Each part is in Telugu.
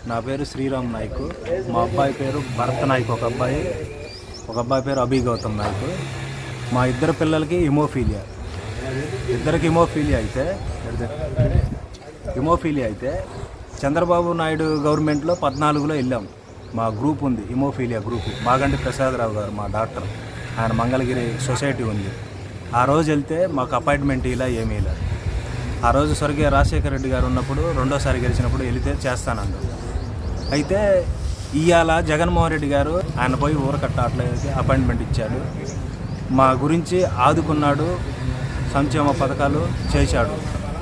నా పేరు శ్రీరామ్ నాయక్. మా అబ్బాయి పేరు భరత్ నాయక్. ఒక అబ్బాయి పేరు అభి గౌతమ్ నాయక్. మా ఇద్దరు పిల్లలకి హిమోఫీలియా. ఇద్దరికి హిమోఫీలియా అయితే చంద్రబాబు నాయుడు గవర్నమెంట్లో 14లో వెళ్ళాం. మా గ్రూప్ ఉంది, హిమోఫీలియా గ్రూప్. మాగంటి ప్రసాదరావు గారు మా డాక్టర్, ఆయన మంగళగిరి సొసైటీ ఉంది. ఆ రోజు వెళ్తే మాకు అపాయింట్మెంట్ ఇలా ఏమీ ఇలా. ఆ రోజు స్వర్గీయ రాజశేఖర రెడ్డి గారు ఉన్నప్పుడు రెండోసారి గెలిచినప్పుడు వెళితే చేస్తానంటారు. అయితే ఇవాళ జగన్మోహన్ రెడ్డి గారు ఆయన పోయి ఊరకట్ట అట్లయితే అపాయింట్మెంట్ ఇచ్చాడు. మా గురించి ఆదుకున్నాడు, సంక్షేమ పథకాలు చేశాడు.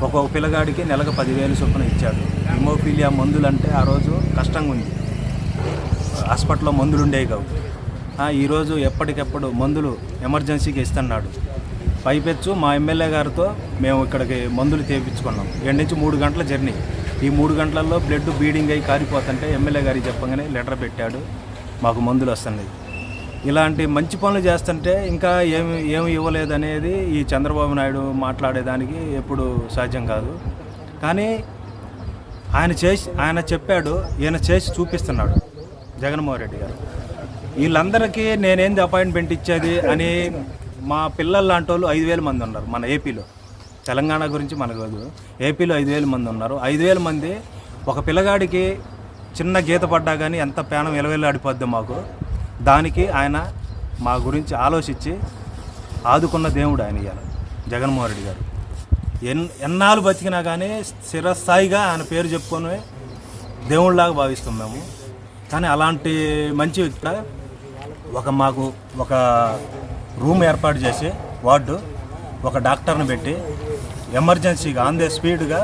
ఒక్కొక్క పిల్లగాడికి నెలకు 10,000 చొప్పున ఇచ్చాడు. హిమోఫీలియా మందులంటే ఆ రోజు కష్టంగా ఉంది, హాస్పిటల్లో మందులు ఉండేవి కావు. ఈరోజు ఎప్పటికెప్పుడు మందులు ఎమర్జెన్సీకి ఇస్తున్నాడు. పైపెచ్చు మా ఎమ్మెల్యే గారితో మేము ఇక్కడికి మందులు తెప్పించుకున్నాం. 7 నుంచి 3 గంటల జర్నీ. ఈ 3 గంటలలో బ్లడ్ బీడింగ్ అయ్యి కారిపోతుంటే ఎమ్మెల్యే గారికి చెప్పగానే లెటర్ పెట్టాడు, మాకు మందులు వస్తున్నాయి. ఇలాంటి మంచి పనులు చేస్తుంటే ఇంకా ఏమి ఇవ్వలేదనేది ఈ చంద్రబాబు నాయుడు మాట్లాడేదానికి ఎప్పుడు సాధ్యం కాదు. కానీ ఆయన చెప్పాడు, ఈయన చేసి చూపిస్తున్నాడు జగన్మోహన్ రెడ్డి గారు. వీళ్ళందరికీ నేనేంది అపాయింట్మెంట్ ఇచ్చేది అని మా పిల్లలు లాంటి వాళ్ళు 5,000 మంది ఉన్నారు మన ఏపీలో. తెలంగాణ గురించి మనకు కాదు, ఏపీలో 5,000 మంది ఉన్నారు. 5,000 మంది ఒక పిల్లగాడికి చిన్న గీత పడ్డా కానీ ఎంత ప్రాణం ఎలవెల్లాడిపోద్ది మాకు. దానికి ఆయన మా గురించి ఆలోచించి ఆదుకున్న దేవుడు ఆయన ఇవాళ జగన్మోహన్ రెడ్డి గారు. ఎన్నాళ్ళు బతికినా కానీ స్థిరస్థాయిగా ఆయన పేరు చెప్పుకొని దేవుళ్ళలాగా భావిస్తాం మేము. కానీ అలాంటి మంచి వ్యక్తి మాకు ఒక రూమ్ ఏర్పాటు చేసి వార్డు, ఒక డాక్టర్ని పెట్టి ఎమర్జెన్సీగా ఆన్ ద స్పీడ్గా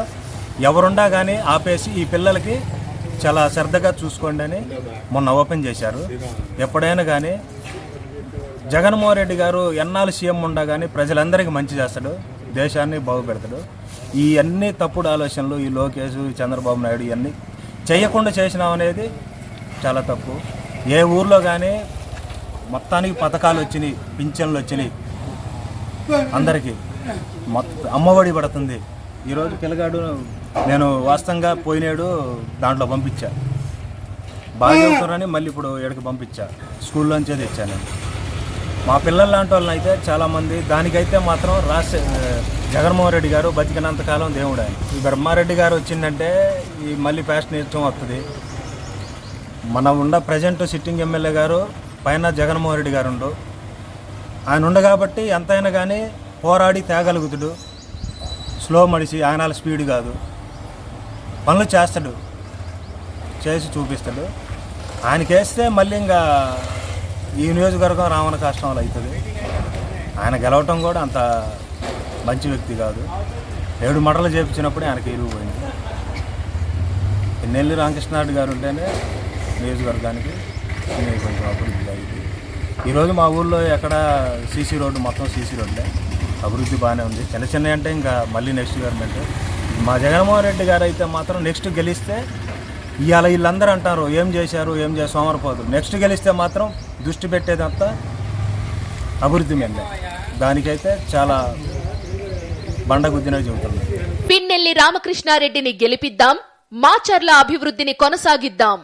ఎవరుండా కానీ ఆపేసి ఈ పిల్లలకి చాలా శ్రద్ధగా చూసుకోండి అని మొన్న ఓపెన్ చేశారు. ఎప్పుడైనా కానీ జగన్మోహన్ రెడ్డి గారు ఎన్నాళ్ళు సీఎం ఉండా కానీ ప్రజలందరికీ మంచి చేస్తాడు, దేశాన్ని బాగుపెడతాడు. ఈ అన్ని తప్పుడు ఆలోచనలు ఈ లోకేష్, చంద్రబాబు నాయుడు ఇవన్నీ చేయకుండా చేసినాం అనేది చాలా తప్పు. ఏ ఊర్లో కానీ మొత్తానికి పథకాలు వచ్చినాయి, పింఛన్లు వచ్చినాయి, అందరికీ అమ్మఒడి పడుతుంది. ఈరోజు పిల్లగాడు నేను వాస్తవంగా పోయినాడు దాంట్లో పంపించా, బాగా చదువుతారని మళ్ళీ ఇప్పుడు ఎక్కడికి పంపించా, స్కూల్లోంచే తెచ్చాను నేను. మా పిల్లల లాంటి వాళ్ళని అయితే చాలామంది దానికైతే మాత్రం జగన్మోహన్ రెడ్డి గారు బతికినంతకాలం దేవుడు ఆయన. ఈ బ్రహ్మారెడ్డి గారు వచ్చిందంటే ఈ మళ్ళీ ఫ్యాషన్ ఇష్టం వస్తుంది. మన ప్రజెంట్ సిట్టింగ్ ఎమ్మెల్యే గారు పైన జగన్మోహన్ రెడ్డి గారు ఆయన ఉండ కాబట్టి ఎంతైనా కానీ పోరాడి తేగలుగుతాడు. స్లో మనిషి, ఆయన స్పీడ్ కాదు, పనులు చేస్తాడు, చేసి చూపిస్తాడు. ఆయనకేస్తే మళ్ళీ ఇంకా ఈ నియోజకవర్గం రావణ కష్టం అవుతుంది. ఆయన గెలవటం కూడా అంత మంచి వ్యక్తి కాదు. 7 మటలు చేపించినప్పుడే ఆయనకి ఇరిగిపోయింది. నెల్లి రామకృష్ణారెడ్డి గారు ఉంటేనే నియోజకవర్గానికి కొంచెం అభివృద్ధి అయింది. ఈరోజు మా ఊళ్ళో ఎక్కడ సీసీ రోడ్డు, మొత్తం సీసీ రోడ్లే, అభివృద్ధి బాగానే ఉంది. చిన్న అంటే ఇంకా మళ్ళీ నెక్స్ట్ గవర్నమెంట్. మా జగన్మోహన్ రెడ్డి గారు అయితే మాత్రం నెక్స్ట్ గెలిస్తే ఇవాళ వీళ్ళందరూ అంటారు ఏం చేశారు సోమరిపోతులు. నెక్స్ట్ గెలిస్తే మాత్రం దృష్టి పెట్టేదంతా అభివృద్ధి మీద. దానికైతే చాలా బండగుద్దినట్టు చెబుతుంది. పిన్నెల్లి రామకృష్ణారెడ్డిని గెలిపిద్దాం, మాచర్ల అభివృద్ధిని కొనసాగిద్దాం.